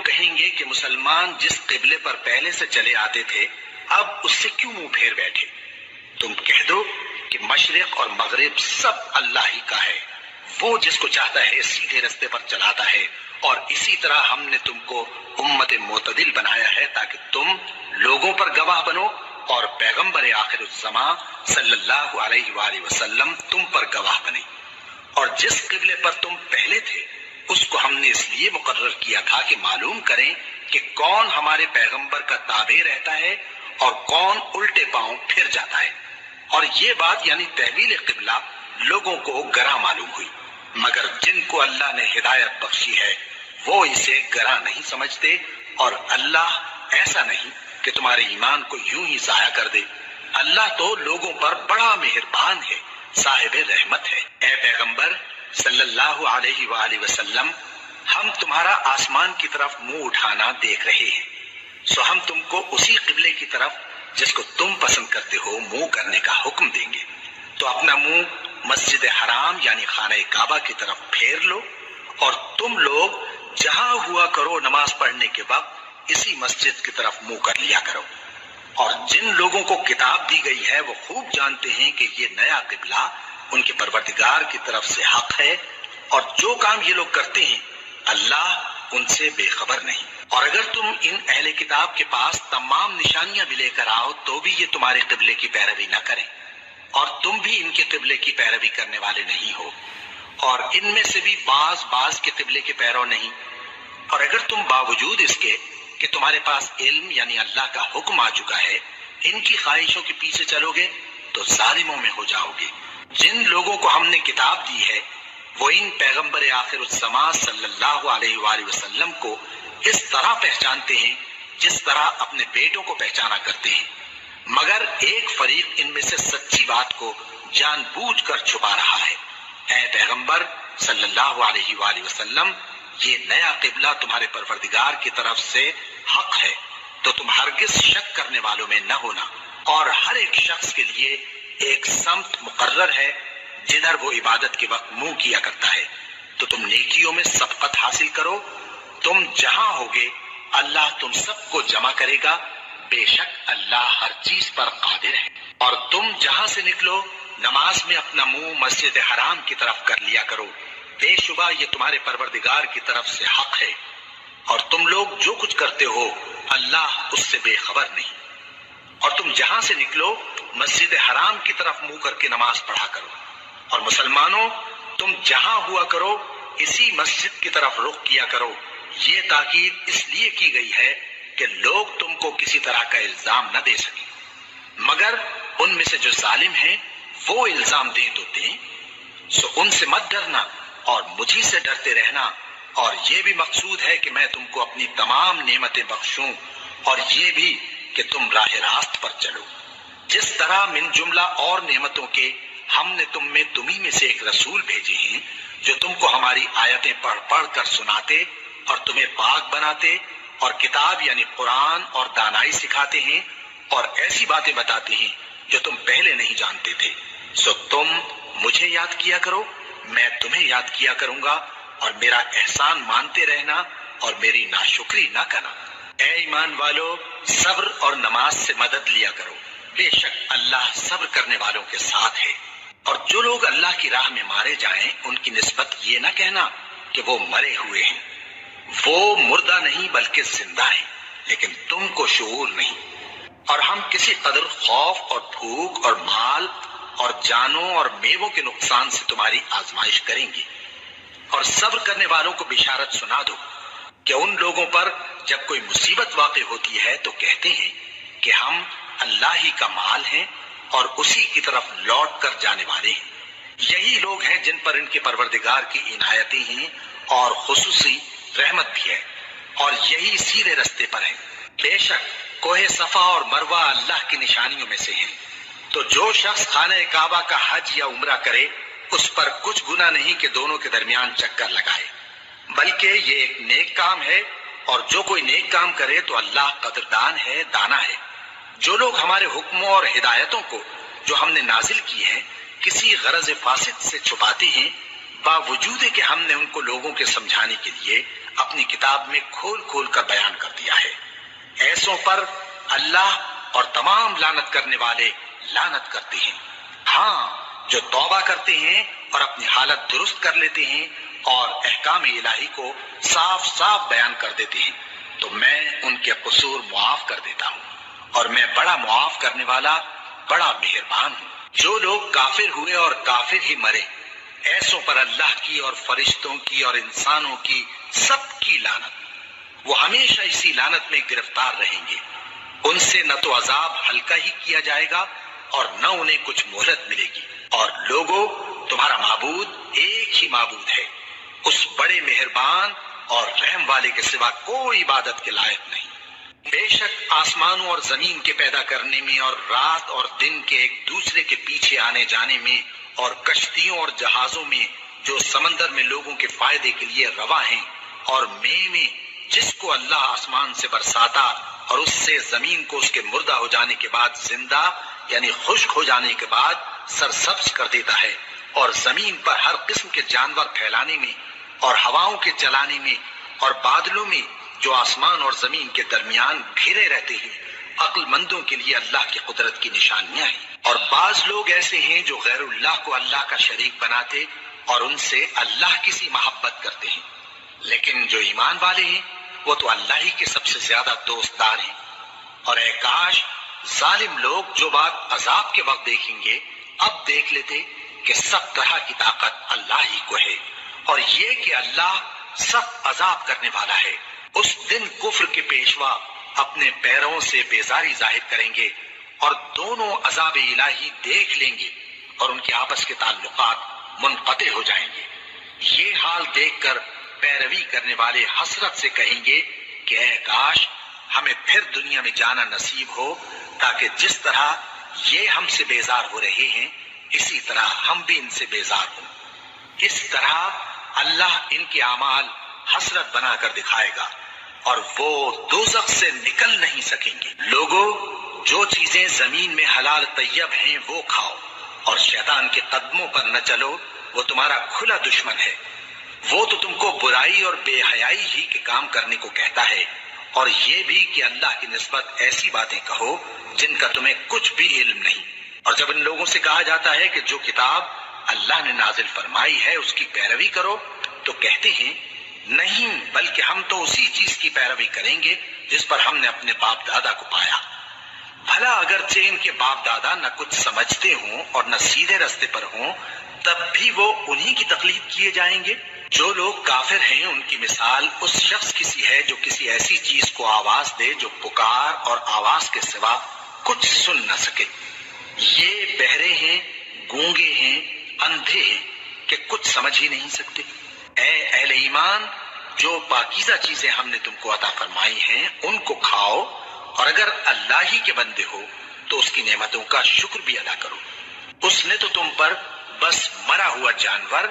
کہیں گے کہ مسلمان جس قبلے پر پہلے سے چلے آتے تھے اب اس سے کیوں منہ پھیر بیٹھے؟ تم کہہ دو کہ مشرق اور مغرب سب اللہ ہی کا ہے، وہ جس کو چاہتا ہے سیدھے رستے پر چلاتا ہے، اور اسی طرح ہم نے تم کو امت معتدل بنایا ہے تاکہ تم لوگوں پر گواہ بنو اور پیغمبر آخر الزمان صلی اللہ علیہ وآلہ وسلم تم پر گواہ بنے۔ اور جس قبلے پر تم پہلے تھے اس کو ہم نے اس لیے مقرر کیا تھا کہ معلوم کریں کہ کون ہمارے پیغمبر کا تابع رہتا ہے اور کون الٹے پاؤں پھر جاتا ہے۔ اور یہ بات یعنی تحویل قبلہ لوگوں کو گراں معلوم ہوئی، مگر جن کو اللہ نے ہدایت بخشی ہے وہ اسے گراں نہیں سمجھتے، اور اللہ ایسا نہیں کہ تمہارے ایمان کو یوں ہی ضائع کر دے۔ اللہ تو لوگوں پر بڑا مہربان ہے، صاحب رحمت ہے۔ اے پیغمبر صلی اللہ علیہ وآلہ وسلم، ہم تمہارا آسمان کی طرف منہ اٹھانا دیکھ رہے ہیں، سو ہم تم کو اسی قبلے کی طرف جس کو تم پسند کرتے ہو منہ کرنے کا حکم دیں گے۔ تو اپنا منہ مسجد حرام یعنی خانہ کعبہ کی طرف پھیر لو، اور تم لوگ جہاں ہوا کرو نماز پڑھنے کے وقت اسی مسجد کی طرف منہ کر لیا کرو۔ اور جن لوگوں کو کتاب دی گئی ہے وہ خوب جانتے ہیں کہ یہ نیا قبلہ ان کے پروردگار کی طرف سے حق ہے، اور جو کام یہ لوگ کرتے ہیں اللہ ان سے بے خبر نہیں۔ اور اگر تم ان اہل کتاب کے پاس تمام نشانیاں بھی لے کر آؤ تو بھی یہ تمہارے قبلے کی پیروی نہ کریں، اور تم بھی ان کے قبلے کی پیروی کرنے والے نہیں ہو، اور ان میں سے بھی بعض کے قبلے کے پیرو نہیں۔ اور اگر تم باوجود اس کے کہ تمہارے پاس علم یعنی اللہ کا حکم آ چکا ہے ان کی خواہشوں کے پیچھے چلو گے تو ظالموں میں ہو جاؤ گے۔ جن لوگوں کو ہم نے کتاب دی ہے وہ ان پیغمبر آخر الزمان صلی اللہ علیہ وآلہ وسلم کو اس طرح پہچانتے ہیں جس طرح اپنے بیٹوں کو پہچانا کرتے ہیں، مگر ایک فریق ان میں سے سچی بات کو جان بوجھ کر چھپا رہا ہے۔ اے پیغمبر صلی اللہ علیہ وآلہ وسلم، یہ نیا قبلہ تمہارے پروردگار کی طرف سے حق ہے، تو تم ہرگز شک کرنے والوں میں نہ ہونا، اور ہر ایک شخص کے لیے ایک سمت مقرر ہے جدھر وہ عبادت کے وقت منہ کیا کرتا ہے، تو تم نیکیوں میں سبقت حاصل کرو۔ تم جہاں ہوگے اللہ تم سب کو جمع کرے گا، بے شک اللہ ہر چیز پر قادر ہے۔ اور تم جہاں سے نکلو نماز میں اپنا منہ مسجد حرام کی طرف کر لیا کرو، بے شبہ یہ تمہارے پروردگار کی طرف سے حق ہے، اور تم لوگ جو کچھ کرتے ہو اللہ اس سے بے خبر نہیں۔ اور تم جہاں سے نکلو مسجد حرام کی طرف منہ کر کے نماز پڑھا کرو، اور مسلمانوں تم جہاں ہوا کرو اسی مسجد کی طرف رخ کیا کرو۔ یہ تاکید اس لیے کی گئی ہے کہ لوگ تم کو کسی طرح کا الزام نہ دے سکیں، مگر ان میں سے جو ظالم ہیں وہ الزام دیں تو دیں، سو ان سے مت ڈرنا اور مجھی سے ڈرتے رہنا، اور یہ بھی مقصود ہے کہ میں تم کو اپنی تمام نعمتیں بخشوں، اور یہ بھی کہ تم راہ راست پر چلو۔ جس طرح من جملہ اور نعمتوں کے ہم نے تمہیں میں سے ایک رسول بھیجے ہیں جو تم کو ہماری آیتیں پڑھ پڑھ کر سناتے اور تمہیں پاک بناتے، اور کتاب یعنی قرآن اور دانائی سکھاتے ہیں، اور ایسی باتیں بتاتے ہیں جو تم پہلے نہیں جانتے تھے۔ سو تم مجھے یاد کیا کرو، میں تمہیں یاد کیا کروں گا، اور میرا احسان مانتے رہنا اور میری ناشکری نہ کرنا۔ اے ایمان والو، صبر اور نماز سے مدد لیا کرو، بے شک اللہ صبر کرنے والوں کے ساتھ ہے۔ اور جو لوگ اللہ کی راہ میں مارے جائیں ان کی نسبت یہ نہ کہنا کہ وہ مرے ہوئے ہیں، وہ مردہ نہیں بلکہ زندہ ہیں، لیکن تم کو شعور نہیں۔ اور ہم کسی قدر خوف اور بھوک اور مال اور جانوں اور میووں کے نقصان سے تمہاری آزمائش کریں گے، اور صبر کرنے والوں کو بشارت سنا دو کہ ان لوگوں پر جب کوئی مصیبت واقع ہوتی ہے تو کہتے ہیں کہ ہم اللہ ہی کا مال ہیں اور اسی کی طرف لوٹ کر جانے والے ہیں۔ یہی لوگ ہیں جن پر ان کے پروردگار کی عنایتیں ہیں اور خصوصی رحمت بھی ہے، اور یہی سیدھے رستے پر ہیں۔ بے شک کوہ صفا اور مروہ اللہ کی نشانیوں میں سے ہیں، تو جو شخص خانہ کعبہ کا حج یا عمرہ کرے اس پر کچھ گناہ نہیں کہ دونوں کے درمیان چکر لگائے، بلکہ یہ ایک نیک کام ہے، اور جو کوئی نیک کام کرے تو اللہ قدردان ہے، دانا ہے۔ جو لوگ ہمارے حکموں اور ہدایتوں کو جو ہم نے نازل کی ہیں کسی غرض فاسد سے چھپاتے ہیں، باوجود کہ ہم نے ان کو لوگوں کے سمجھانے کے لیے اپنی کتاب میں کھول کھول کر بیان کر دیا ہے۔ ایسوں پر اللہ اور تمام لعنت کرنے والے لعنت کرتے ہیں۔ ہاں، جو توبہ کرتے ہیں اور اپنی حالت درست کر لیتے ہیں اور احکام الہی کو صاف صاف بیان کر دیتے ہیں تو میں ان کے قصور معاف کر دیتا ہوں، اور میں بڑا معاف کرنے والا، بڑا مہربان ہوں۔ جو لوگ کافر ہوئے اور کافر ہی مرے، ایسوں پر اللہ کی اور فرشتوں کی اور انسانوں کی سب کی لعنت، وہ ہمیشہ اسی لعنت میں گرفتار رہیں گے۔ ان سے نہ تو عذاب ہلکا ہی کیا جائے گا اور نہ انہیں کچھ مہلت ملے گی۔ اور لوگوں، تمہارا معبود ایک ہی معبود ہے، اس بڑے مہربان اور رحم والے کے سوا کوئی عبادت کے لائق نہیں۔ بے شک آسمانوں اور زمین کے پیدا کرنے میں اور رات اور دن کے ایک دوسرے کے پیچھے آنے جانے میں اور کشتیوں اور جہازوں میں جو سمندر میں لوگوں کے فائدے کے لیے روا ہیں، اور میں جس کو اللہ آسمان سے برساتا اور اس سے زمین کو اس کے مردہ ہو جانے کے بعد زندہ یعنی خشک ہو جانے کے بعد سرسبز کر دیتا ہے، اور زمین پر ہر قسم کے جانور پھیلانے میں اور ہواؤں کے چلانے میں اور بادلوں میں جو آسمان اور زمین کے درمیان گھرے رہتے ہیں، عقل مندوں کے لیے اللہ کی قدرت کی نشانیاں ہیں۔ اور بعض لوگ ایسے ہیں جو غیر اللہ کو اللہ کا شریک بناتے اور ان سے اللہ کی سی محبت کرتے ہیں، لیکن جو ایمان والے ہیں وہ تو اللہ ہی کے سب سے زیادہ دوستدار ہیں۔ اور اے کاش ظالم لوگ جو بات عذاب کے وقت دیکھیں گے اب دیکھ لیتے کہ سب طرح کی طاقت اللہ ہی کو ہے، اور یہ کہ اللہ سخت عذاب کرنے والا ہے۔ اس دن کفر کے پیشوا اپنے پیروں سے بیزاری ظاہر کریں گے اور دونوں عذاب الہی دیکھ لیں گے اور ان کے آپس کے تعلقات منقطع ہو جائیں گے۔ یہ حال دیکھ کر پیروی کرنے والے حسرت سے کہیں گے کہ اے کاش ہمیں پھر دنیا میں جانا نصیب ہو، تاکہ جس طرح یہ ہم سے بیزار ہو رہے ہیں اسی طرح ہم بھی ان سے بیزار ہوں۔ اس طرح اللہ ان کے اعمال حسرت بنا کر دکھائے گا اور وہ دوزخ سے نکل نہیں سکیں گے۔ لوگوں، جو چیزیں زمین میں حلال طیب ہیں وہ کھاؤ، اور شیطان کے قدموں پر نہ چلو، وہ تمہارا کھلا دشمن ہے۔ وہ تو تم کو برائی اور بے حیائی ہی کے کام کرنے کو کہتا ہے، اور یہ بھی کہ اللہ کی نسبت ایسی باتیں کہو جن کا تمہیں کچھ بھی علم نہیں۔ اور جب ان لوگوں سے کہا جاتا ہے کہ جو کتاب اللہ نے نازل فرمائی ہے اس کی پیروی کرو، تو کہتے ہیں نہیں، بلکہ ہم تو اسی چیز کی پیروی کریں گے جس پر ہم نے اپنے باپ دادا کو پایا۔ بھلا اگرچہ ان کے باپ دادا نہ کچھ سمجھتے ہوں اور نہ سیدھے راستے پر ہوں، تب بھی وہ انہی کی تقلید کیے جائیں گے۔ جو لوگ کافر ہیں ان کی مثال اس شخص کی سی ہے جو کسی ایسی چیز کو آواز دے جو پکار اور آواز کے سوا کچھ سن نہ سکے۔ یہ بہرے ہیں، گونگے ہیں، اندھے ہیں کہ کچھ سمجھ ہی نہیں سکتے۔ اے اہل ایمان، جو پاکیزہ چیزیں ہم نے تم کو عطا فرمائی ہیں ان کو کھاؤ، اور اگر اللہ ہی کے بندے ہو تو اس کی نعمتوں کا شکر بھی ادا کرو۔ اس نے تو تم پر بس مرا ہوا جانور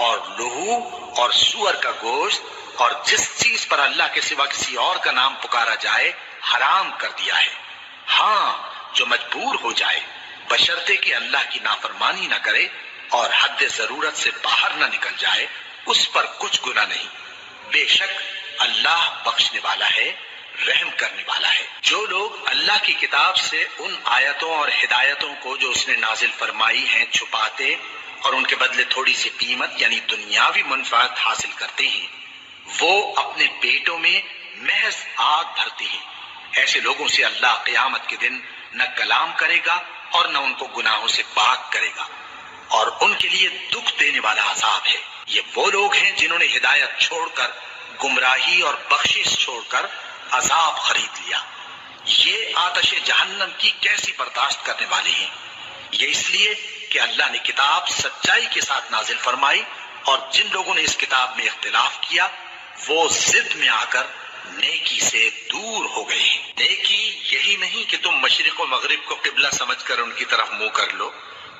اور لہو اور سور کا گوشت اور جس چیز پر اللہ کے سوا کسی اور کا نام پکارا جائے حرام کر دیا ہے۔ ہاں، جو مجبور ہو جائے بشرطے کہ اللہ کی نافرمانی نہ کرے اور حد ضرورت سے باہر نہ نکل جائے، اس پر کچھ گناہ نہیں۔ بے شک اللہ بخشنے والا ہے، رحم کرنے والا ہے۔ جو لوگ اللہ کی کتاب سے ان آیتوں اور ہدایتوں کو جو اس نے نازل فرمائی ہیں چھپاتے اور ان کے بدلے تھوڑی سی قیمت یعنی دنیاوی منفعت حاصل کرتے ہیں، وہ اپنے پیٹوں میں محض آگ بھرتے ہیں۔ ایسے لوگوں سے اللہ قیامت کے دن نہ کلام کرے گا اور نہ ان کو گناہوں سے پاک کرے گا، اور ان کے لیے دکھ دینے والا عذاب ہے۔ یہ وہ لوگ ہیں جنہوں نے ہدایت چھوڑ کر، گمراہی اور بخشش چھوڑ کر عذاب خرید لیا۔ یہ آتش جہنم کی کیسی برداشت کرنے والے ہیں۔ یہ اس لیے کہ اللہ نے کتاب سچائی کے ساتھ نازل فرمائی، اور جن لوگوں نے اس کتاب میں اختلاف کیا وہ ضد میں آ کر نیکی سے دور ہو گئے ہیں۔ نیکی یہی نہیں کہ تم مشرق و مغرب کو قبلہ سمجھ کر ان کی طرف منہ کر لو،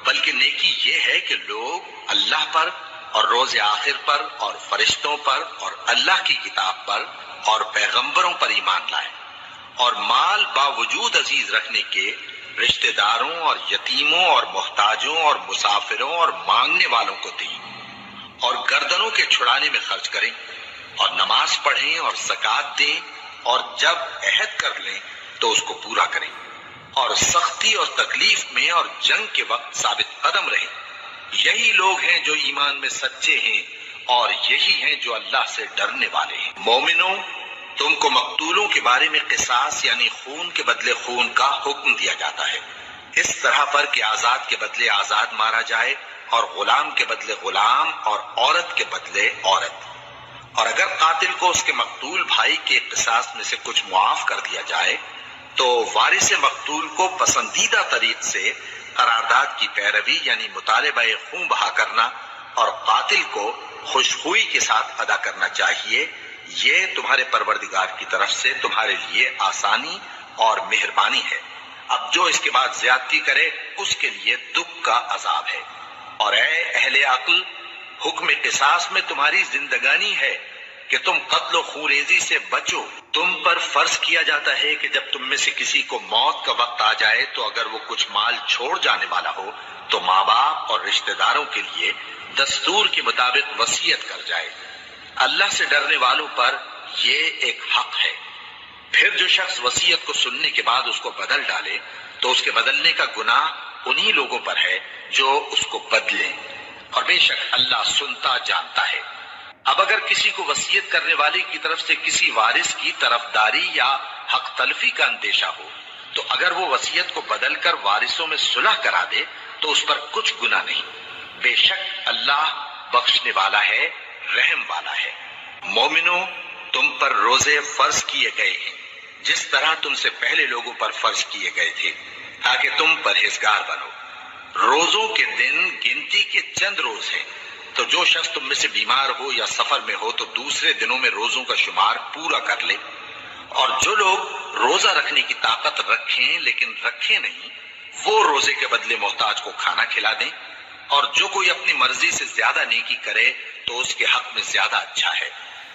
بلکہ نیکی یہ ہے کہ لوگ اللہ پر اور روز آخر پر اور فرشتوں پر اور اللہ کی کتاب پر اور پیغمبروں پر ایمان لائیں، اور مال باوجود عزیز رکھنے کے رشتہ داروں اور یتیموں اور محتاجوں اور مسافروں اور مانگنے والوں کو دیں، اور گردنوں کے چھڑانے میں خرچ کریں، اور نماز پڑھیں اور زکوٰۃ دیں، اور جب عہد کر لیں تو اس کو پورا کریں، اور سختی اور تکلیف میں اور جنگ کے وقت ثابت قدم رہیں۔ یہی لوگ ہیں جو ایمان میں سچے ہیں، اور یہی ہیں جو اللہ سے ڈرنے والے ہیں۔ مومنوں، تم کو مقتولوں کے بارے میں قصاص یعنی خون کے بدلے خون کا حکم دیا جاتا ہے، اس طرح پر کہ آزاد کے بدلے آزاد مارا جائے، اور غلام کے بدلے غلام، اور عورت کے بدلے عورت۔ اور اگر قاتل کو اس کے مقتول بھائی کے قصاص میں سے کچھ معاف کر دیا جائے تو وارث مقتول کو پسندیدہ طریق سے قرارداد کی پیروی یعنی مطالبہ خون بہا کرنا اور قاتل کو خوشخوئی کے ساتھ ادا کرنا چاہیے۔ یہ تمہارے پروردگار کی طرف سے تمہارے لیے آسانی اور مہربانی ہے۔ اب جو اس کے بعد زیادتی کرے اس کے لیے دکھ کا عذاب ہے۔ اور اے اہل عقل، حکم قصاص میں تمہاری زندگانی ہے کہ تم قتل و خونریزی سے بچو۔ تم پر فرض کیا جاتا ہے کہ جب تم میں سے کسی کو موت کا وقت آ جائے تو اگر وہ کچھ مال چھوڑ جانے والا ہو تو ماں باپ اور رشتہ داروں کے لیے دستور کے مطابق وصیت کر جائے۔ اللہ سے ڈرنے والوں پر یہ ایک حق ہے۔ پھر جو شخص وصیت کو سننے کے بعد اس کو بدل ڈالے تو اس کے بدلنے کا گناہ انہی لوگوں پر ہے جو اس کو بدلیں، اور بے شک اللہ سنتا جانتا ہے۔ اب اگر کسی کو وصیت کرنے والے کی طرف سے کسی وارث کی طرفداری یا حق تلفی کا اندیشہ ہو تو اگر وہ وصیت کو بدل کر وارثوں میں صلح کرا دے تو اس پر کچھ گناہ نہیں، بے شک اللہ بخشنے والا ہے، رحم والا ہے۔ مومنوں، تم پر روزے فرض کیے گئے ہیں جس طرح تم سے پہلے لوگوں پر فرض کیے گئے تھے تاکہ تم پرہیزگار بنو۔ روزوں کے دن گنتی کے چند روز ہیں، تو جو شخص تم میں سے بیمار ہو یا سفر میں ہو تو دوسرے دنوں میں روزوں کا شمار پورا کر لے۔ اور جو لوگ روزہ رکھنے کی طاقت رکھیں لیکن رکھیں نہیں، وہ روزے کے بدلے محتاج کو کھانا کھلا دیں۔ اور جو کوئی اپنی مرضی سے زیادہ نیکی کرے تو اس کے حق میں زیادہ اچھا ہے،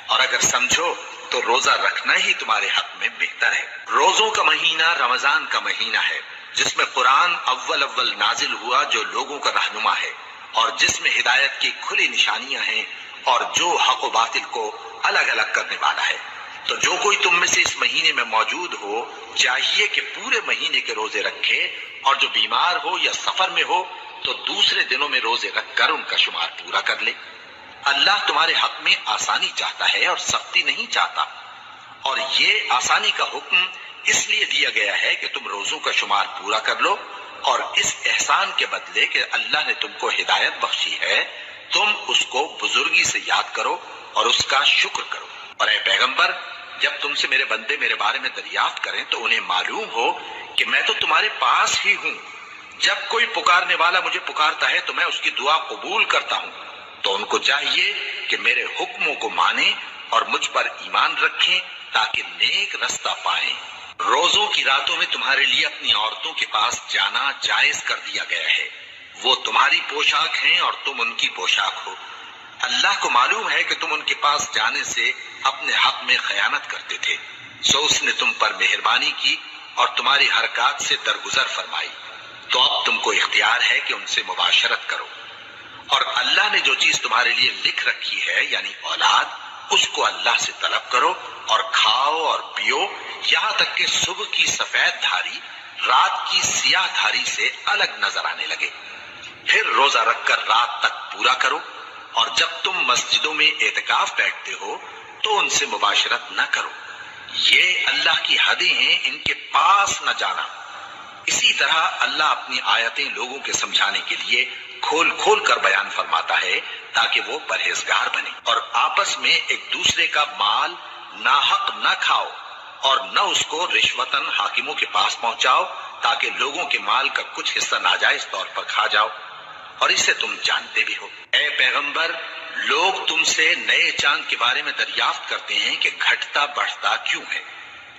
اور اگر سمجھو تو روزہ رکھنا ہی تمہارے حق میں بہتر ہے۔ روزوں کا مہینہ رمضان کا مہینہ ہے جس میں قرآن اول نازل ہوا، جو لوگوں کا رہنما ہے اور جس میں ہدایت کی کھلی نشانیاں ہیں اور جو حق و باطل کو الگ الگ کرنے والا ہے۔ تو جو کوئی تم میں سے اس مہینے میں موجود ہو چاہیے کہ پورے مہینے کے روزے رکھے، اور جو بیمار ہو یا سفر میں ہو تو دوسرے دنوں میں روزے رکھ کر ان کا شمار پورا کر لے۔ اللہ تمہارے حق میں آسانی چاہتا ہے اور سختی نہیں چاہتا، اور یہ آسانی کا حکم اس لیے دیا گیا ہے کہ تم روزوں کا شمار پورا کر لو، اور اس احسان کے بدلے کہ اللہ نے تم کو ہدایت بخشی ہے تم اس کو بزرگی سے یاد کرو اور اس کا شکر کرو۔ اور اے پیغمبر، جب تم سے میرے بندے میرے بارے میں دریافت کریں تو انہیں معلوم ہو کہ میں تو تمہارے پاس ہی ہوں۔ جب کوئی پکارنے والا مجھے پکارتا ہے تو میں اس کی دعا قبول کرتا ہوں، تو ان کو چاہیے کہ میرے حکموں کو مانیں اور مجھ پر ایمان رکھیں تاکہ نیک رستہ پائیں۔ روزوں کی راتوں میں تمہارے لیے اپنی عورتوں کے پاس جانا جائز کر دیا گیا ہے، وہ تمہاری پوشاک ہیں اور تم ان کی پوشاک ہو۔ اللہ کو معلوم ہے کہ تم ان کے پاس جانے سے اپنے حق میں خیانت کرتے تھے، سو اس نے تم پر مہربانی کی اور تمہاری حرکات سے درگزر فرمائی، تو اب تم کو اختیار ہے کہ ان سے مباشرت کرو۔ اور اللہ نے جو چیز تمہارے لیے لکھ رکھی ہے یعنی اولاد، اس کو اللہ سے طلب کرو اور کھاؤ اور پیو یہاں تک کہ صبح کی سفید دھاری رات کی سیاہ دھاری سے الگ نظر آنے لگے، پھر روزہ رکھ کر رات تک پورا کرو۔ اور جب تم مسجدوں میں اعتکاف بیٹھتے ہو تو ان سے مباشرت نہ کرو، یہ اللہ کی حدیں ہیں، ان کے پاس نہ جانا۔ اسی طرح اللہ اپنی آیتیں لوگوں کے سمجھانے کے لیے کھول کھول کر بیان فرماتا ہے تاکہ وہ پرہیزگار بنے۔ اور آپس میں ایک دوسرے کا مال ناحق نہ کھاؤ اور نہ اس کو رشوتاً حاکموں کے پاس پہنچاؤ تاکہ لوگوں کے مال کا کچھ حصہ ناجائز طور پر کھا جاؤ، اور اسے تم جانتے بھی ہو۔ اے پیغمبر، لوگ تم سے نئے چاند کے بارے میں دریافت کرتے ہیں کہ گھٹتا بڑھتا کیوں ہے۔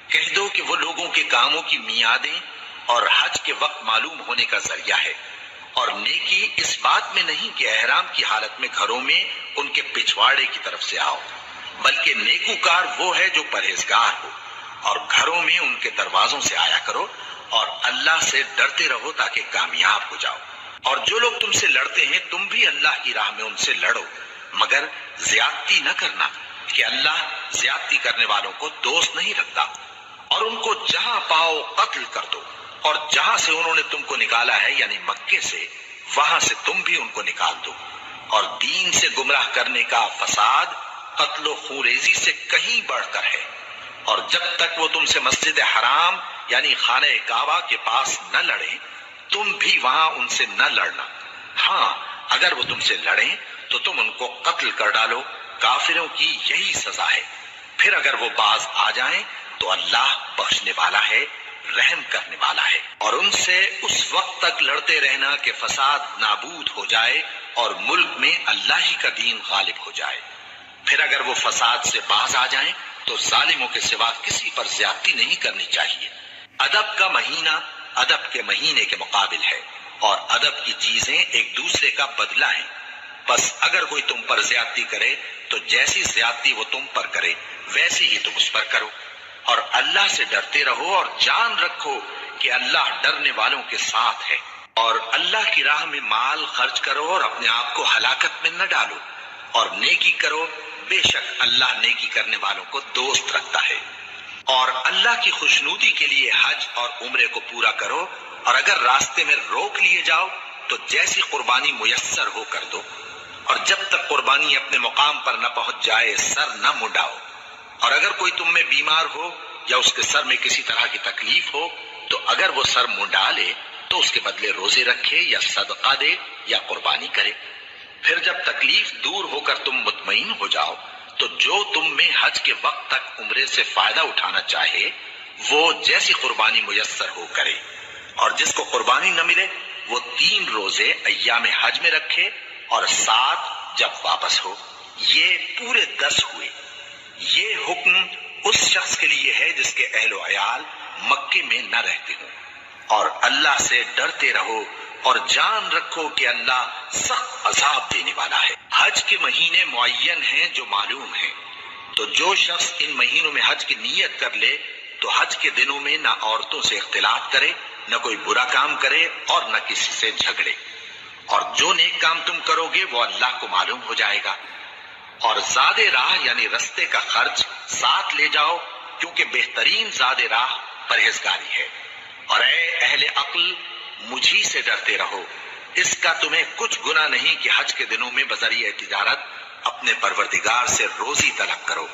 کہہ دو کہ وہ لوگوں کے کاموں کی میعادیں اور حج کے وقت معلوم ہونے کا ذریعہ ہے، اور نیکی اس بات میں نہیں کہ احرام کی حالت میں گھروں میں ان کے پچھواڑے کی طرف سے آؤ، بلکہ نیکوکار وہ ہے جو پرہیزگار ہو، اور گھروں میں ان کے دروازوں سے آیا کرو اور اللہ سے ڈرتے رہو تاکہ کامیاب ہو جاؤ۔ اور جو لوگ تم سے لڑتے ہیں تم بھی اللہ کی راہ میں ان سے لڑو، مگر زیادتی نہ کرنا کہ اللہ زیادتی کرنے والوں کو دوست نہیں رکھتا۔ اور ان کو جہاں پاؤ قتل کر دو، اور جہاں سے انہوں نے تم کو نکالا ہے یعنی مکے سے، وہاں سے تم بھی ان کو نکال دو۔ اور دین سے گمراہ کرنے کا فساد قتل و خونریزی سے کہیں بڑھ کر ہے، اور جب تک وہ تم سے مسجد حرام یعنی خانہ کعبہ کے پاس نہ لڑیں تم بھی وہاں ان سے نہ لڑنا۔ ہاں اگر وہ تم سے لڑیں تو تم ان کو قتل کر ڈالو، کافروں کی یہی سزا ہے۔ پھر اگر وہ باز آ جائیں تو اللہ بخشنے والا ہے، رحم کرنے والا ہے۔ اور ان سے اس وقت تک لڑتے رہنا کہ فساد نابود ہو جائے اور ملک میں اللہ ہی کا دین غالب ہو جائے۔ پھر اگر وہ فساد سے باز آ جائیں تو ظالموں کے سوا کسی پر زیادتی نہیں کرنی چاہیے۔ ادب کا مہینہ ادب کے مہینے کے مقابل ہے، اور ادب کی چیزیں ایک دوسرے کا بدلہ ہیں۔ بس اگر کوئی تم پر زیادتی کرے تو جیسی زیادتی وہ تم پر کرے ویسی ہی تم اس پر کرو، اور اللہ سے ڈرتے رہو اور جان رکھو کہ اللہ ڈرنے والوں کے ساتھ ہے۔ اور اللہ کی راہ میں مال خرچ کرو اور اپنے آپ کو ہلاکت میں نہ ڈالو، اور نیکی کرو، بے شک اللہ نیکی کرنے والوں کو دوست رکھتا ہے۔ اور اللہ کی خوشنودی کے لیے حج اور عمرے کو پورا کرو، اور اگر راستے میں روک لیے جاؤ تو جیسی قربانی میسر ہو کر دو، اور جب تک قربانی اپنے مقام پر نہ پہنچ جائے سر نہ منڈاؤ۔ اور اگر کوئی تم میں بیمار ہو یا اس کے سر میں کسی طرح کی تکلیف ہو تو اگر وہ سر منڈا لے تو اس کے بدلے روزے رکھے یا صدقہ دے یا قربانی کرے۔ پھر جب تکلیف دور ہو کر تم مطمئن ہو جاؤ تو جو تم میں حج کے وقت تک عمرے سے فائدہ اٹھانا چاہے وہ جیسی قربانی میسر ہو کرے، اور جس کو قربانی نہ ملے وہ 3 روزے ایام حج میں رکھے اور 7 جب واپس ہو۔ یہ پورے 10 ہوئے۔ یہ حکم اس شخص کے لیے ہے جس کے اہل و عیال مکے میں نہ رہتے ہوں۔ اور اللہ سے ڈرتے رہو اور جان رکھو کہ اللہ سخت عذاب دینے والا ہے۔ حج کے مہینے معین ہیں جو معلوم ہیں، تو جو شخص ان مہینوں میں حج کی نیت کر لے تو حج کے دنوں میں نہ عورتوں سے اختلاط کرے، نہ کوئی برا کام کرے اور نہ کسی سے جھگڑے۔ اور جو نیک کام تم کرو گے وہ اللہ کو معلوم ہو جائے گا۔ اور زاد راہ یعنی رستے کا خرچ ساتھ لے جاؤ، کیونکہ بہترین زاد راہ پرہیزگاری ہے۔ اور اے اہل عقل مجھی سے ڈرتے رہو، اس کا تمہیں کچھ گناہ نہیں کہ حج کے دنوں میں بذریعہ تجارت اپنے پروردگار سے روزی طلب کرو۔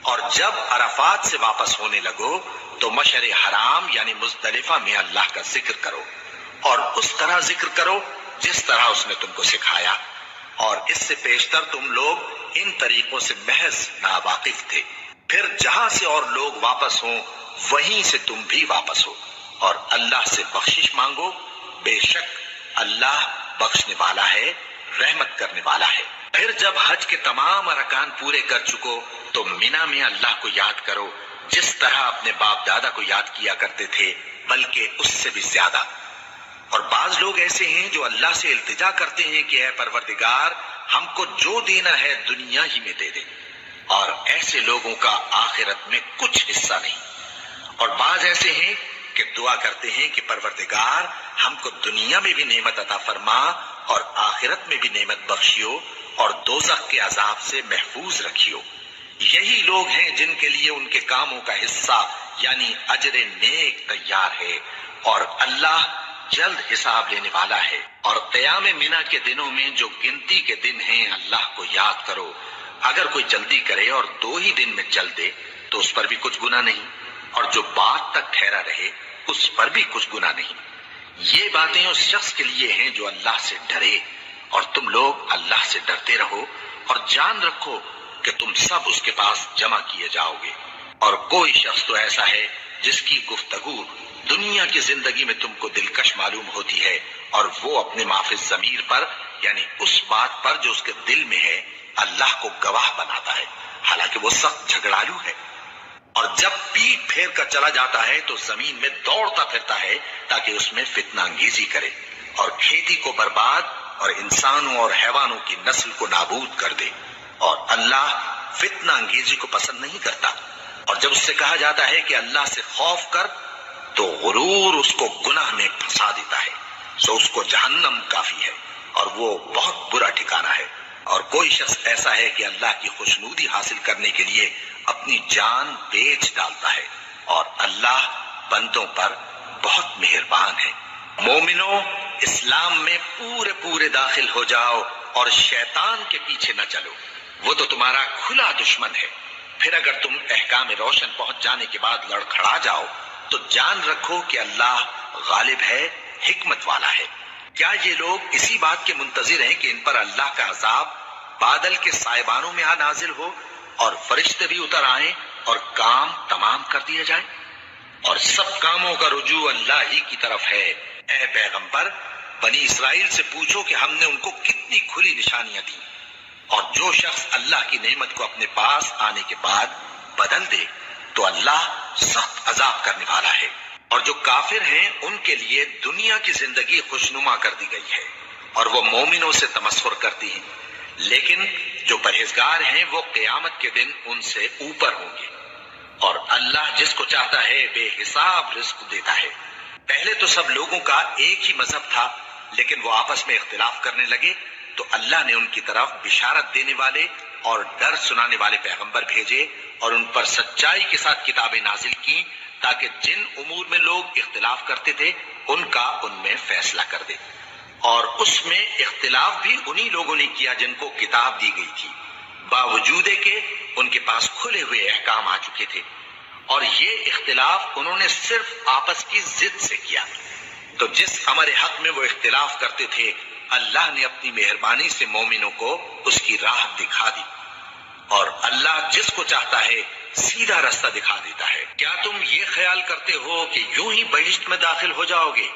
اور جب عرفات سے واپس ہونے لگو تو مشعر حرام یعنی مزدلفہ میں اللہ کا ذکر کرو، اور اس طرح ذکر کرو جس طرح اس نے تم کو سکھایا، اور اس سے پیشتر تم لوگ ان طریقوں سے محض ناواقف تھے۔ پھر جہاں سے اور لوگ واپس ہوں وہیں سے تم بھی واپس ہو، اور اللہ سے بخشش مانگو، بے شک اللہ بخشنے والا ہے، رحمت کرنے والا ہے۔ پھر جب حج کے تمام ارکان پورے کر چکو تو مینا میں اللہ کو یاد کرو جس طرح اپنے باپ دادا کو یاد کیا کرتے تھے، بلکہ اس سے بھی زیادہ۔ اور بعض لوگ ایسے ہیں جو اللہ سے التجا کرتے ہیں کہ اے پروردگار ہم کو جو دینا ہے دنیا ہی میں دے دے، اور ایسے لوگوں کا آخرت میں کچھ حصہ نہیں۔ اور بعض ایسے ہیں کہ دعا کرتے ہیں کہ پروردگار ہم کو دنیا میں بھی نعمت عطا فرما اور آخرت میں بھی نعمت بخشیو اور دوزخ کے عذاب سے محفوظ رکھیو۔ یہی لوگ ہیں جن کے لیے ان کے کاموں کا حصہ یعنی اجر نیک تیار ہے، اور اللہ جلد حساب لینے والا ہے۔ اور قیام منا کے دنوں میں جو گنتی کے دن ہیں اللہ کو یاد کرو۔ اگر کوئی جلدی کرے اور 2 ہی دن میں چل دے تو اس پر بھی کچھ گناہ نہیں، اور جو بات تک ٹھہرا رہے اس پر بھی کچھ گناہ نہیں۔ یہ باتیں اس شخص کے لیے ہیں جو اللہ سے ڈرے، اور تم لوگ اللہ سے ڈرتے رہو اور جان رکھو کہ تم سب اس کے پاس جمع کیے جاؤ گے۔ اور کوئی شخص تو ایسا ہے جس کی گفتگو دنیا کی زندگی میں تم کو دلکش معلوم ہوتی ہے، اور وہ اپنے معافی ضمیر پر یعنی اس بات پر جو اس کے دل میں ہے اللہ کو گواہ بناتا ہے، حالانکہ وہ سخت جھگڑالو ہے۔ اور جب پیٹ پھیر کر چلا جاتا ہے تو زمین میں دوڑتا پھرتا ہے تاکہ اس میں فتنہ انگیزی کرے اور کھیتی کو برباد اور انسانوں اور حیوانوں کی نسل کو نابود کر دے، اور اللہ فتنہ انگیزی کو پسند نہیں کرتا۔ اور جب اس سے کہا جاتا ہے کہ اللہ سے خوف کر تو غرور اس کو گناہ میں پھنسا دیتا ہے، سو اس کو جہنم کافی ہے اور وہ بہت برا ٹھکانہ ہے۔ اور کوئی شخص ایسا ہے کہ اللہ کی خوشنودی حاصل کرنے کے لیے اپنی جان بیچ ڈالتا ہے، اور اللہ بندوں پر بہت مہربان ہے۔ مومنو، اسلام میں پورے داخل ہو جاؤ اور شیطان کے پیچھے نہ چلو، وہ تو تمہارا کھلا دشمن ہے۔ پھر اگر تم احکام روشن پہنچ جانے کے بعد لڑکھڑا جاؤ تو جان رکھو کہ اللہ غالب ہے، حکمت والا ہے۔ کیا یہ لوگ اسی بات کے منتظر ہیں کہ ان پر اللہ کا عذاب بادل کے سائبانوں میں آ نازل ہو اور فرشتے بھی اتر آئیں اور کام تمام کر دیا جائے؟ اور سب کاموں کا رجوع اللہ ہی کی طرف ہے۔ اے پیغمبر، بنی اسرائیل سے پوچھو کہ ہم نے ان کو کتنی کھلی نشانیاں دی، اور جو شخص اللہ کی نعمت کو اپنے پاس آنے کے بعد بدل دے تو اللہ سخت عذاب کرنے والا ہے۔ اور جو کافر ہیں ان کے لیے دنیا کی زندگی خوشنما کر دی گئی ہے، اور وہ مومنوں سے تمسخر کرتی ہیں، لیکن جو پرہیزگار ہیں وہ قیامت کے دن ان سے اوپر ہوں گے، اور اللہ جس کو چاہتا ہے بے حساب رزق دیتا ہے۔ پہلے تو سب لوگوں کا ایک ہی مذہب تھا، لیکن وہ آپس میں اختلاف کرنے لگے تو اللہ نے ان کی طرف بشارت دینے والے اور ڈر سنانے والے پیغمبر بھیجے، اور ان پر سچائی کے ساتھ کتابیں نازل کی تاکہ جن امور میں لوگ اختلاف کرتے تھے ان کا ان میں فیصلہ کر دے۔ اور اس میں اختلاف بھی انہی لوگوں نے کیا جن کو کتاب دی گئی تھی، باوجود کہ ان کے پاس کھلے ہوئے احکام آ چکے تھے، اور یہ اختلاف انہوں نے صرف آپس کی ضد سے کیا۔ تو جس امر حق میں وہ اختلاف کرتے تھے اللہ نے اپنی مہربانی سے مومنوں کو اس کی راہ دکھا دی، اور اللہ جس کو چاہتا ہے سیدھا رستہ دکھا دیتا ہے۔ کیا تم یہ خیال کرتے ہو کہ یوں ہی بہشت میں داخل ہو جاؤ گے،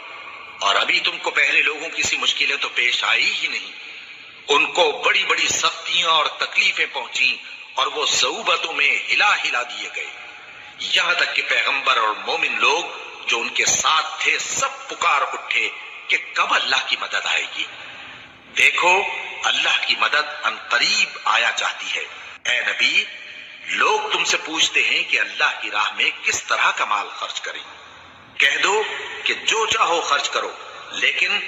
اور ابھی تم کو پہلے لوگوں کی سی مشکلیں تو پیش آئی ہی نہیں؟ ان کو بڑی بڑی سختیاں اور تکلیفیں پہنچیں، اور وہ صعوبتوں میں ہلا دیے گئے، یہاں تک کہ پیغمبر اور مومن لوگ جو ان کے ساتھ تھے سب پکار اٹھے کہ کب اللہ کی مدد آئے گی۔ دیکھو، اللہ کی مدد ان قریب آیا چاہتی ہے۔ اے نبی، لوگ تم سے پوچھتے ہیں کہ اللہ کی راہ میں کس طرح کا مال خرچ کریں۔ کہہ دو کہ جو چاہو خرچ کرو، لیکن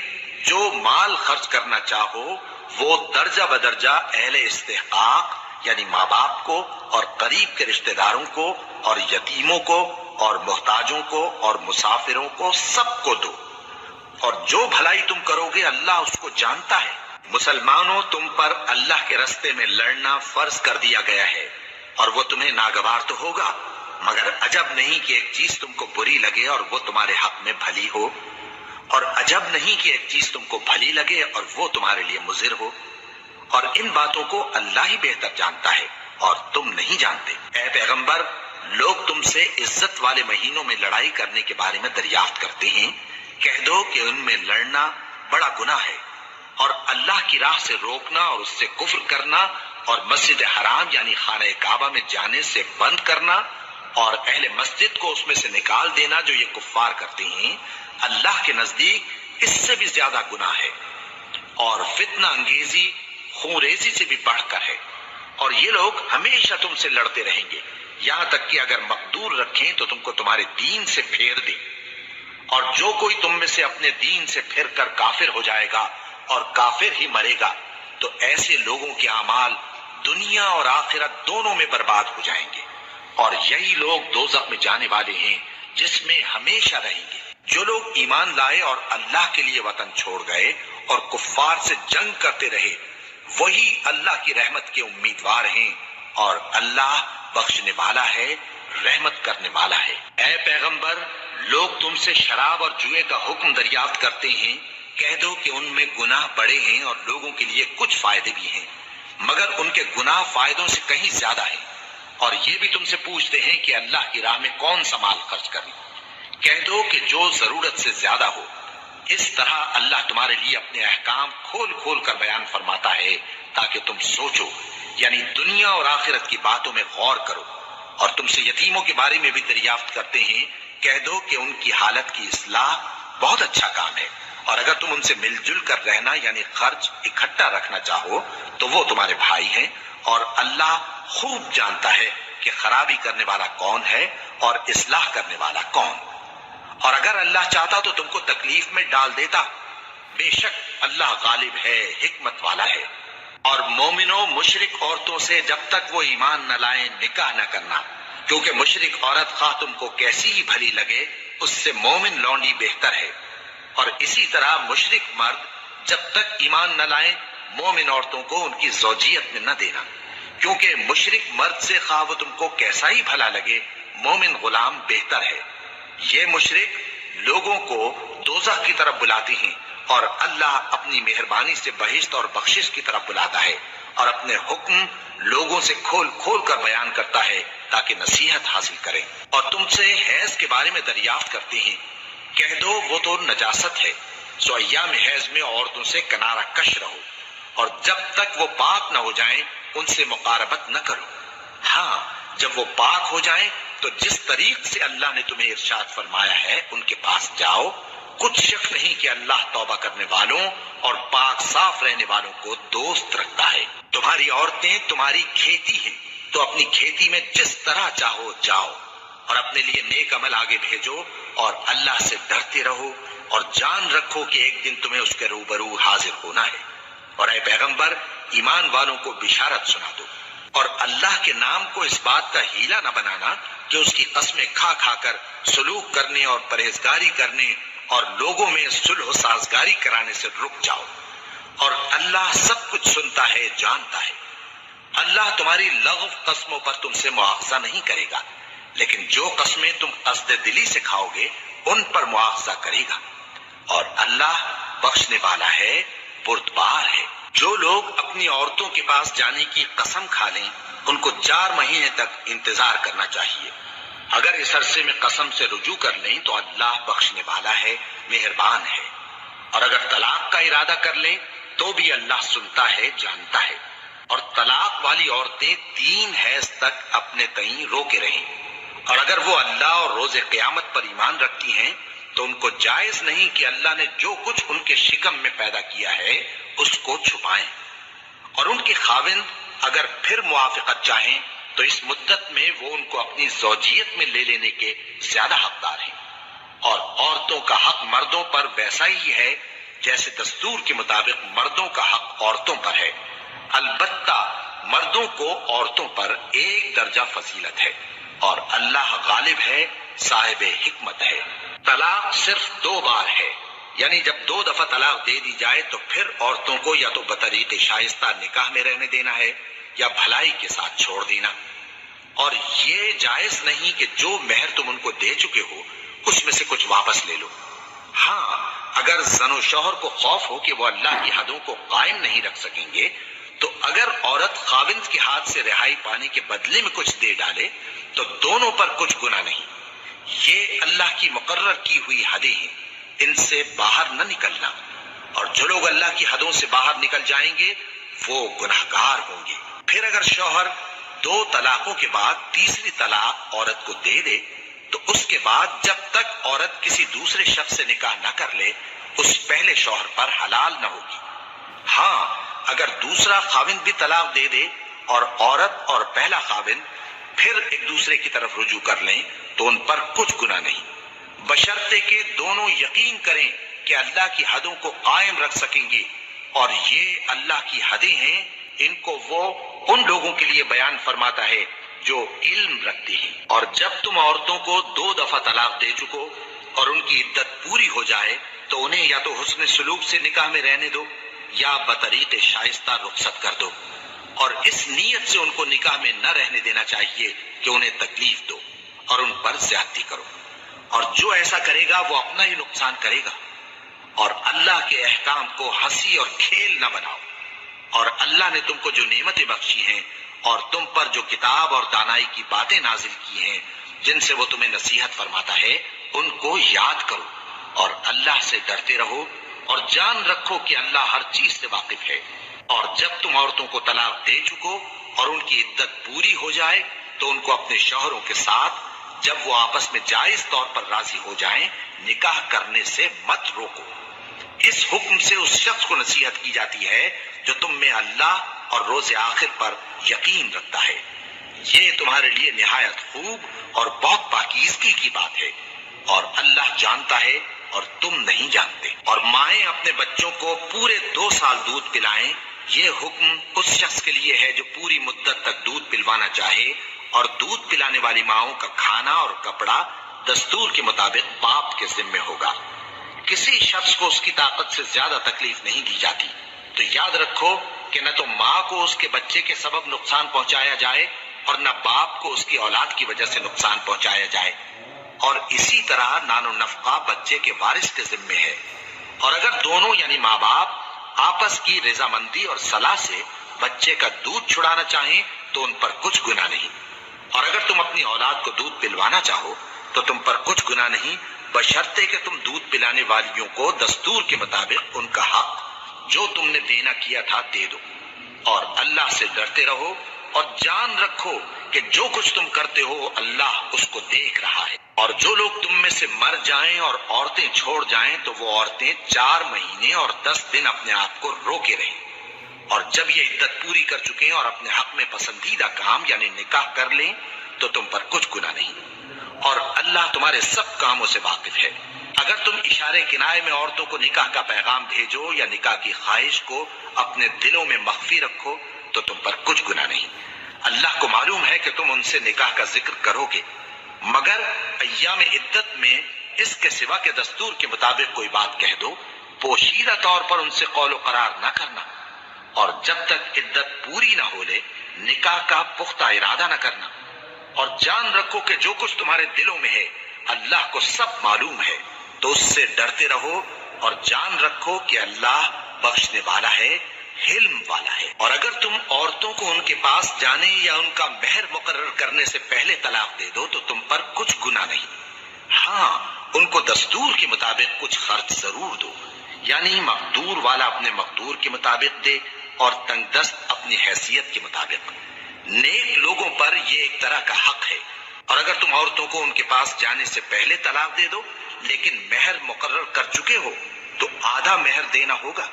جو مال خرچ کرنا چاہو وہ درجہ بدرجہ اہل استحقاق یعنی ماں باپ کو، اور قریب کے رشتہ داروں کو، اور یتیموں کو، اور محتاجوں کو، اور مسافروں کو، سب کو دو، اور جو بھلائی تم کرو گے اللہ اس کو جانتا ہے۔ مسلمانوں، تم پر اللہ کے راستے میں لڑنا فرض کر دیا گیا ہے، اور وہ تمہیں ناگوار تو ہوگا، مگر عجب نہیں کہ ایک چیز تم کو بری لگے اور وہ تمہارے حق میں بھلی ہو، اور عجب نہیں کہ ایک چیز تم کو بھلی لگے اور وہ تمہارے لیے مضر ہو، اور ان باتوں کو اللہ ہی بہتر جانتا ہے اور تم نہیں جانتے۔ اے پیغمبر، لوگ تم سے عزت والے مہینوں میں لڑائی کرنے کے بارے میں دریافت کرتے ہیں۔ کہہ دو کہ ان میں لڑنا بڑا گناہ ہے، اور اللہ کی راہ سے روکنا اور اس سے کفر کرنا، اور مسجد حرام یعنی خانہ کعبہ میں جانے سے بند کرنا، اور اہل مسجد کو اس میں سے نکال دینا جو یہ کفار کرتے ہیں، اللہ کے نزدیک اس سے بھی زیادہ گناہ ہے، اور فتنہ انگیزی خونریزی سے بھی بڑھ کر ہے۔ اور یہ لوگ ہمیشہ تم سے لڑتے رہیں گے، یہاں تک کہ اگر مقدور رکھیں تو تم کو تمہارے دین سے پھیر دیں، اور جو کوئی تم میں سے اپنے دین سے پھر کر کافر ہو جائے گا اور کافر ہی مرے گا تو ایسے لوگوں کے اعمال دنیا اور آخرت دونوں میں برباد ہو جائیں گے، اور یہی لوگ دوزخ میں جانے والے ہیں جس میں ہمیشہ رہیں گے۔ جو لوگ ایمان لائے اور اللہ کے لیے وطن چھوڑ گئے اور کفار سے جنگ کرتے رہے وہی اللہ کی رحمت کے امیدوار ہیں، اور اللہ بخشنے والا ہے، رحمت کرنے والا ہے۔ اے پیغمبر، لوگ تم سے شراب اور جوئے کا حکم دریافت کرتے ہیں۔ کہہ دو کہ ان میں گناہ بڑے ہیں اور لوگوں کے لیے کچھ فائدے بھی ہیں، مگر ان کے گناہ فائدوں سے کہیں زیادہ ہیں۔ اور یہ بھی تم سے پوچھتے ہیں کہ اللہ کی راہ میں کون سا مال خرچ کریں۔ کہہ دو کہ جو ضرورت سے زیادہ ہو۔ اس طرح اللہ تمہارے لیے اپنے احکام کھول کھول کر بیان فرماتا ہے تاکہ تم سوچو، یعنی دنیا اور آخرت کی باتوں میں غور کرو۔ اور تم سے یتیموں کے بارے میں بھی دریافت کرتے ہیں۔ کہہ دو کہ ان کی حالت کی اصلاح بہت اچھا کام ہے، اور اگر تم ان سے مل جل کر رہنا یعنی خرچ اکٹھا رکھنا چاہو تو وہ تمہارے بھائی ہیں، اور اللہ خوب جانتا ہے کہ خرابی کرنے والا کون ہے اور اصلاح کرنے والا کون۔ اور اگر اللہ چاہتا تو تم کو تکلیف میں ڈال دیتا، بے شک اللہ غالب ہے، حکمت والا ہے۔ اور مومنوں مشرک عورتوں سے جب تک وہ ایمان نہ لائیں نکاح نہ کرنا، کیونکہ مشرک عورت خواہ تم کو کیسی ہی بھلی لگے اس سے مومن لونڈی بہتر ہے۔ اور اسی طرح مشرک مرد جب تک ایمان نہ لائیں مومن عورتوں کو ان کی زوجیت میں نہ دینا، کیونکہ مشرک مرد سے خواہ وہ تم کو کیسا ہی بھلا لگے مومن غلام بہتر ہے۔ یہ مشرک لوگوں کو دوزخ کی طرف بلاتے ہیں اور اللہ اپنی مہربانی سے بہشت اور بخشش کی طرف بلاتا ہے اور اپنے حکم لوگوں سے کھول کھول کر بیان کرتا ہے تاکہ نصیحت حاصل کریں۔ اور تم سے حیض کے بارے میں دریافت کرتے ہیں، کہہ دو وہ تو نجاست ہے، سو ایام حیض میں عورتوں سے کنارہ کش رہو، اور جب تک وہ پاک نہ ہو جائیں ان سے مقاربت نہ کرو۔ ہاں جب وہ پاک ہو جائیں تو جس طریق سے اللہ نے تمہیں ارشاد فرمایا ہے ان کے پاس جاؤ، کچھ شک نہیں کہ اللہ توبہ کرنے والوں اور پاک صاف رہنے والوں کو دوست رکھتا ہے۔ تمہاری عورتیں تمہاری کھیتی ہیں، تو اپنی کھیتی میں جس طرح چاہو جاؤ، اور اپنے لیے نیک عمل آگے بھیجو اور اللہ سے ڈرتے رہو، اور جان رکھو کہ ایک دن تمہیں اس کے روبرو حاضر ہونا ہے۔ اور اے پیغمبر ایمان والوں کو بشارت سنا دو، اور اللہ کے نام کو اس بات کا ہیلہ نہ بنانا کہ اس کی قسمیں کھا کھا کر سلوک کرنے اور پرہیزگاری کرنے اور لوگوں میں صلح و سازگاری کرانے سے رک جاؤ، اور اللہ سب کچھ سنتا ہے جانتا ہے۔ اللہ تمہاری لغو قسموں پر تم سے مواخذہ نہیں کرے گا، لیکن جو قسمیں تم قصد دلی سے کھاؤ گے ان پر مواخذہ کرے گا، اور اللہ بخشنے والا ہے بردبار ہے۔ جو لوگ اپنی عورتوں کے پاس جانے کی قسم کھا لیں ان کو 4 مہینے تک انتظار کرنا چاہیے۔ اگر اس عرصے میں قسم سے رجوع کر لیں تو اللہ بخشنے والا ہے، مہربان ہے، اور اگر طلاق کا ارادہ کر لیں تو بھی اللہ سنتا ہے جانتا ہے۔ اور طلاق والی عورتیں 3 حیض تک اپنے تئیں روکے رہیں، اور اگر وہ اللہ اور روز قیامت پر ایمان رکھتی ہیں تو ان کو جائز نہیں کہ اللہ نے جو کچھ ان کے شکم میں پیدا کیا ہے اس کو چھپائیں، اور ان کے خاوند اگر پھر موافقت چاہیں تو اس مدت میں وہ ان کو اپنی زوجیت میں لے لینے کے زیادہ حقدار ہیں۔ اور عورتوں کا حق مردوں پر ویسا ہی ہے جیسے دستور کے مطابق مردوں کا حق عورتوں پر ہے، البتہ مردوں کو عورتوں پر 1 درجہ فضیلت ہے، اور اللہ غالب ہے، صاحب حکمت ہے۔ طلاق صرف 2 بار ہے، یعنی جب 2 دفعہ طلاق دے دی جائے تو پھر عورتوں کو یا تو بطریق شائستہ نکاح میں رہنے دینا ہے یا بھلائی کے ساتھ چھوڑ دینا، اور یہ جائز نہیں کہ جو مہر تم ان کو دے چکے ہو اس میں سے کچھ واپس لے لو۔ ہاں اگر زن و شوہر کو خوف ہو کہ وہ اللہ کی حدوں کو قائم نہیں رکھ سکیں گے تو اگر عورت خاوند کے ہاتھ سے رہائی پانے کے بدلے میں کچھ دے ڈالے تو دونوں پر کچھ گناہ نہیں۔ یہ اللہ کی مقرر کی ہوئی حدیں ہیں، ان سے باہر نہ نکلنا، اور جو لوگ اللہ کی حدوں سے باہر نکل جائیں گے وہ گناہگار ہوں گے۔ پھر اگر شوہر 2 طلاقوں کے بعد تیسری طلاق عورت کو دے دے تو اس کے بعد جب تک عورت کسی دوسرے شخص سے نکاح نہ کر لے اس پہلے شوہر پر حلال نہ ہوگی۔ ہاں اگر دوسرا خاوند بھی طلاق دے دے اور عورت اور پہلا خاوند پھر ایک دوسرے کی طرف رجوع کر لیں تو ان پر کچھ گناہ نہیں، بشرطے کہ دونوں یقین کریں کہ اللہ کی حدوں کو قائم رکھ سکیں گے، اور یہ اللہ کی حدیں ہیں، ان کو وہ ان لوگوں کے لیے بیان فرماتا ہے جو علم رکھتے ہیں۔ اور جب تم عورتوں کو 2 دفعہ طلاق دے چکو اور ان کی عدت پوری ہو جائے تو انہیں یا تو حسن سلوک سے نکاح میں رہنے دو یا بطریق شائستہ رخصت کر دو، اور اس نیت سے ان کو نکاح میں نہ رہنے دینا چاہیے کہ انہیں تکلیف دو اور ان پر زیادتی کرو، اور جو ایسا کرے گا وہ اپنا ہی نقصان کرے گا۔ اور اللہ کے احکام کو ہنسی اور کھیل نہ بناؤ، اور اللہ نے تم کو جو نعمتیں بخشی ہیں اور تم پر جو کتاب اور دانائی کی باتیں نازل کی ہیں جن سے وہ تمہیں نصیحت فرماتا ہے ان کو یاد کرو، اور اللہ سے ڈرتے رہو، اور جان رکھو کہ اللہ ہر چیز سے واقف ہے۔ اور جب تم عورتوں کو طلاق دے چکو اور ان کی عدت پوری ہو جائے تو ان کو اپنے شوہروں کے ساتھ جب وہ آپس میں جائز طور پر راضی ہو جائیں نکاح کرنے سے مت روکو۔ اس حکم سے اس شخص کو نصیحت کی جاتی ہے جو تم میں اللہ اور روز آخر پر یقین رکھتا ہے۔ یہ تمہارے لیے نہایت خوب اور بہت پاکیزگی کی بات ہے، اور اللہ جانتا ہے اور تم نہیں جانتے۔ اور مائیں اپنے بچوں کو پورے 2 سال دودھ پلائیں یہ حکم اس شخص کے لیے ہے جو پوری مدت تک دودھ پلوانا چاہے، اور دودھ پلانے والی ماؤں کا کھانا اور کپڑا دستور کے مطابق باپ کے ذمے ہوگا۔ کسی شخص کو اس کی طاقت سے زیادہ تکلیف نہیں دی جاتی، تو یاد رکھو کہ نہ تو ماں کو اس کے بچے کے سبب نقصان پہنچایا جائے اور نہ باپ کو اس کی اولاد کی وجہ سے نقصان پہنچایا جائے، اور اسی طرح نان و نفقہ بچے کے وارث کے ذمے ہے۔ اور اگر دونوں یعنی ماں باپ آپس کی رضامندی اور صلاح سے بچے کا دودھ چھڑانا چاہیں تو ان پر کچھ گناہ نہیں، اور اگر تم اپنی اولاد کو دودھ پلوانا چاہو تو تم پر کچھ گناہ نہیں، بشرطے کہ تم دودھ پلانے والیوں کو دستور کے مطابق ان کا حق جو تم نے دینا کیا تھا دے دو، اور اللہ سے ڈرتے رہو اور جان رکھو کہ جو کچھ تم کرتے ہو اللہ اس کو دیکھ رہا ہے۔ اور جو لوگ تم میں سے مر جائیں اور عورتیں چھوڑ جائیں تو وہ عورتیں 4 مہینے اور 10 دن اپنے آپ کو روکے رہیں، اور جب یہ عدت پوری کر چکیں اور اپنے حق میں پسندیدہ کام یعنی نکاح کر لیں تو تم پر کچھ گناہ نہیں، اور اللہ تمہارے سب کاموں سے واقف ہے۔ اگر تم اشارے کنائے میں عورتوں کو نکاح کا پیغام بھیجو یا نکاح کی خواہش کو اپنے دلوں میں مخفی رکھو تو تم پر کچھ گناہ نہیں۔ اللہ کو معلوم ہے کہ تم ان سے نکاح کا ذکر کرو گے، مگر ایام عدت میں اس کے سوا کہ دستور کے مطابق کوئی بات کہہ دو، پوشیدہ طور پر ان سے قول و قرار نہ کرنا، اور جب تک عدت پوری نہ ہو لے نکاح کا پختہ ارادہ نہ کرنا، اور جان رکھو کہ جو کچھ تمہارے دلوں میں ہے اللہ کو سب معلوم ہے، تو اس سے ڈرتے رہو اور جان رکھو کہ اللہ بخشنے والا ہے، حلم والا ہے۔ اور اگر تم عورتوں کو ان کے پاس جانے یا ان کا مہر مقرر کرنے سے پہلے طلاق دے دو تو تم پر کچھ گناہ نہیں، ہاں ان کو دستور کے مطابق کچھ خرچ ضرور دو، یعنی مقدور والا اپنے مقدور کے مطابق دے اور تنگ دست اپنی حیثیت کے مطابق۔ نیک لوگوں پر یہ ایک طرح کا حق ہے، اور اگر تم عورتوں کو ان کے پاس جانے سے پہلے طلاق دے دو لیکن مہر مقرر کر چکے ہو تو آدھا مہر دینا ہوگا۔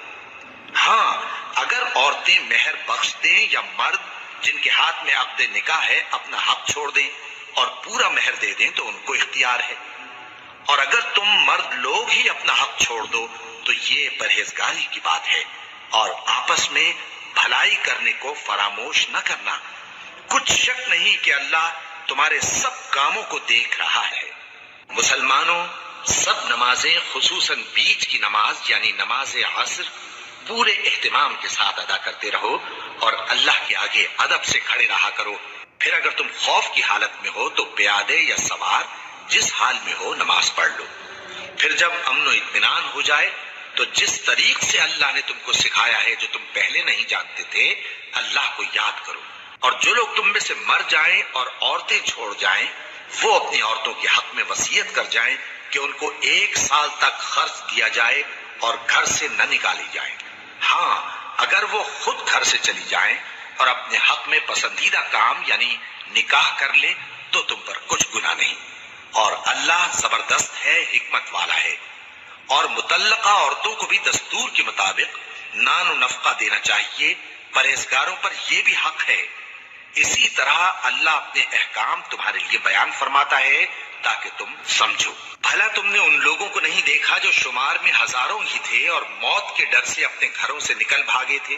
ہاں اگر عورتیں مہر بخش دیں یا مرد جن کے ہاتھ میں عقد نکاح ہے اپنا حق چھوڑ دیں اور پورا مہر دے دیں تو ان کو اختیار ہے، اور اگر تم مرد لوگ ہی اپنا حق چھوڑ دو تو یہ پرہیزگاری کی بات ہے، اور آپس میں بھلائی کرنے کو فراموش نہ کرنا۔ کچھ شک نہیں کہ اللہ تمہارے سب کاموں کو دیکھ رہا ہے۔ مسلمانوں، سب نمازیں خصوصاً بیچ کی نماز یعنی نماز عصر پورے اہتمام کے ساتھ ادا کرتے رہو اور اللہ کے آگے ادب سے کھڑے رہا کرو۔ پھر اگر تم خوف کی حالت میں ہو تو پیادے یا سوار جس حال میں ہو نماز پڑھ لو۔ پھر جب امن و اطمینان ہو جائے تو جس طریق سے اللہ نے تم کو سکھایا ہے جو تم پہلے نہیں جانتے تھے اللہ کو یاد کرو۔ اور جو لوگ تم میں سے مر جائیں اور عورتیں چھوڑ جائیں وہ اپنی عورتوں کے حق میں وصیت کر جائیں کہ ان کو 1 سال تک خرچ دیا جائے اور گھر سے نہ نکالی جائے۔ ہاں اگر وہ خود گھر سے چلی جائیں اور اپنے حق میں پسندیدہ کام یعنی نکاح کر لیں تو تم پر کچھ گناہ نہیں، اور اللہ زبردست ہے، حکمت والا ہے۔ اور مطلقہ عورتوں کو بھی دستور کے مطابق نان و نفقہ دینا چاہیے، پرہیزگاروں پر یہ بھی حق ہے۔ اسی طرح اللہ اپنے احکام تمہارے لیے بیان فرماتا ہے تاکہ تم سمجھو۔ بھلا تم نے ان لوگوں کو نہیں دیکھا جو شمار میں ہزاروں ہی تھے اور موت کے ڈر سے اپنے گھروں سے نکل بھاگے تھے،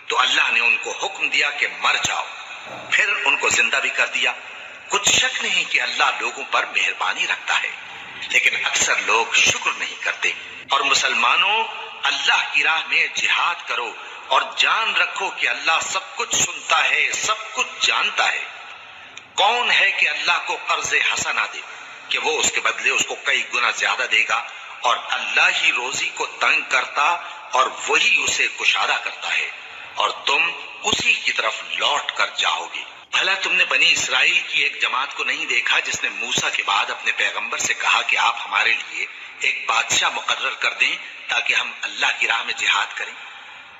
تو اللہ نے ان کو حکم دیا کہ مر جاؤ، پھر ان کو زندہ بھی کر دیا۔ کچھ شک نہیں کہ اللہ لوگوں پر مہربانی رکھتا ہے، لیکن اکثر لوگ شکر نہیں کرتے۔ اور مسلمانوں، اللہ کی راہ میں جہاد کرو اور جان رکھو کہ اللہ سب کچھ سنتا ہے، سب کچھ جانتا ہے۔ کون ہے کہ اللہ کو قرض حسنہ دے کہ وہ اس کے بدلے اس کو کئی گنا زیادہ دے گا، اور اللہ ہی روزی کو تنگ کرتا اور وہی اسے کشادہ کرتا ہے، اور تم اسی کی طرف لوٹ کر جاؤ گے۔ بھلا تم نے بنی اسرائیل کی ایک جماعت کو نہیں دیکھا جس نے موسیٰ کے بعد اپنے پیغمبر سے کہا کہ آپ ہمارے لیے ایک بادشاہ مقرر کر دیں تاکہ ہم اللہ کی راہ میں جہاد کریں؟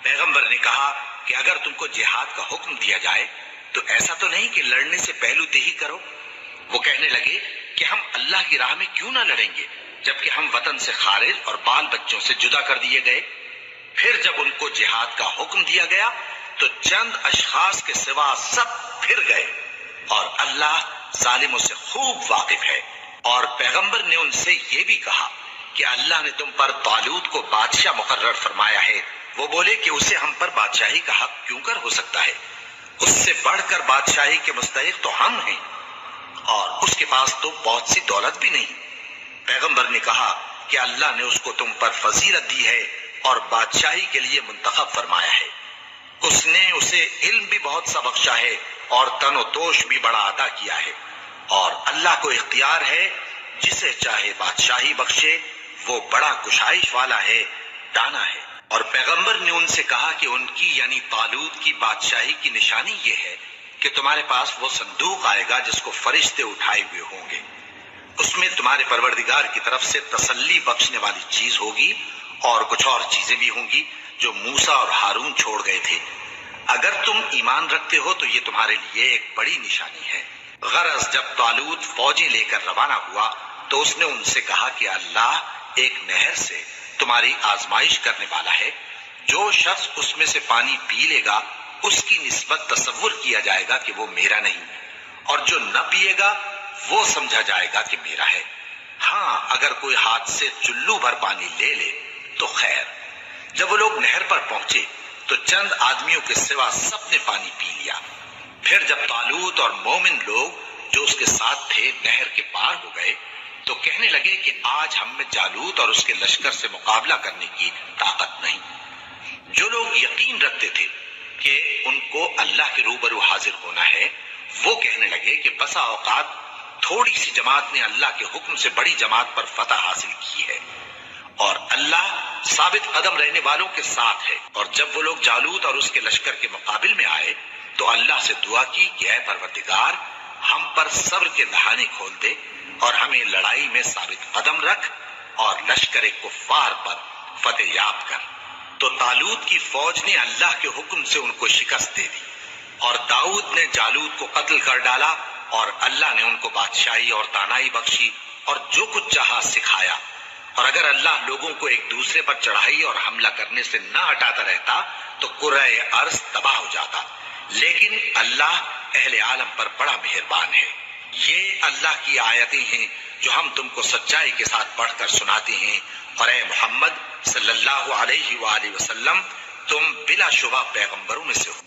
پیغمبر نے کہا کہ اگر تم کو جہاد کا حکم دیا جائے تو ایسا تو نہیں کہ لڑنے سے پہلو دہی کرو۔ وہ کہنے لگے کہ ہم اللہ کی راہ میں کیوں نہ لڑیں گے جبکہ ہم وطن سے خارج اور بال بچوں سے جدا کر دیے گئے۔ پھر جب ان کو جہاد کا حکم دیا گیا تو چند اشخاص کے سوا سب پھر گئے، اور اللہ ظالموں سے خوب واقف ہے۔ اور پیغمبر نے ان سے یہ بھی کہا کہ اللہ نے تم پر طالوت کو بادشاہ مقرر فرمایا ہے وہ بولے کہ اسے ہم پر بادشاہی کا حق کیوں کر ہو سکتا ہے؟ اس سے بڑھ کر بادشاہی کے مستحق تو ہم ہیں، اور اس کے پاس تو بہت سی دولت بھی نہیں۔ پیغمبر نے کہا کہ اللہ نے اس کو تم پر فضیلت دی ہے اور بادشاہی کے لیے منتخب فرمایا ہے۔ اس نے اسے علم بھی بہت سا بخشا ہے اور تن و توش بھی بڑا عطا کیا ہے، اور اللہ کو اختیار ہے جسے چاہے بادشاہی بخشے، وہ بڑا کشائش والا ہے، دانا ہے۔ اور پیغمبر نے ان سے کہا کہ ان کی یعنی طالوت کی بادشاہی کی نشانی یہ ہے کہ تمہارے پاس وہ صندوق آئے گا جس کو فرشتے اٹھائے ہوئے ہوں گے، اس میں تمہارے پروردگار کی طرف سے تسلی بخشنے والی چیز ہوگی اور کچھ اور چیزیں بھی ہوں گی جو موسیٰ اور ہارون چھوڑ گئے تھے۔ اگر تم ایمان رکھتے ہو تو یہ تمہارے لیے ایک بڑی نشانی ہے۔ غرض جب طالوت فوجیں لے کر روانہ ہوا تو اس نے ان سے کہا کہ اللہ ایک نہر سے تمہاری آزمائش کرنے والا ہے، جو شخص اس میں سے پانی پی لے گا اس کی نسبت تصور کیا جائے گا کہ وہ میرا نہیں، اور جو نہ پیے گا وہ سمجھا جائے گا کہ میرا ہے۔ ہاں اگر کوئی ہاتھ سے چلو بھر پانی لے لے تو خیر۔ جب وہ لوگ نہر پر پہنچے تو چند آدمیوں کے سوا سب نے پانی پی لیا۔ پھر جب طالوت اور مومن لوگ جو اس کے ساتھ تھے نہر کے پار ہو گئے تو کہنے لگے کہ آج ہم میں جالوت اور اس کے لشکر سے مقابلہ کرنے کی طاقت نہیں۔ جو لوگ یقین رکھتے تھے کہ ان کو اللہ کے روبرو حاضر ہونا ہے، وہ کہنے لگے کہ بسا اوقات تھوڑی سی جماعت نے اللہ کے حکم سے بڑی جماعت پر فتح حاصل کی ہے، اور اللہ ثابت قدم رہنے والوں کے ساتھ ہے۔ اور جب وہ لوگ جالوت اور اس کے لشکر کے مقابل میں آئے تو اللہ سے دعا کی کہ اے پروردگار ہم پر صبر کے دہانے کھول دے اور ہمیں لڑائی میں ثابت قدم رکھ اور لشکر کفار پر فتح یاب کر۔ تو طالوت کی فوج نے اللہ کے حکم سے ان کو شکست دے دی، اور داؤد نے جالوت کو قتل کر ڈالا، اور اللہ نے ان کو بادشاہی اور دانائی بخشی اور جو کچھ چاہا سکھایا۔ اور اگر اللہ لوگوں کو ایک دوسرے پر چڑھائی اور حملہ کرنے سے نہ ہٹاتا رہتا تو کرۂ ارض تباہ ہو جاتا، لیکن اللہ اہل عالم پر بڑا مہربان ہے۔ یہ اللہ کی آیتیں ہیں جو ہم تم کو سچائی کے ساتھ پڑھ کر سناتے ہیں، اور اے محمد صلی اللہ علیہ وآلہ وسلم تم بلا شبہ پیغمبروں میں سے ہو۔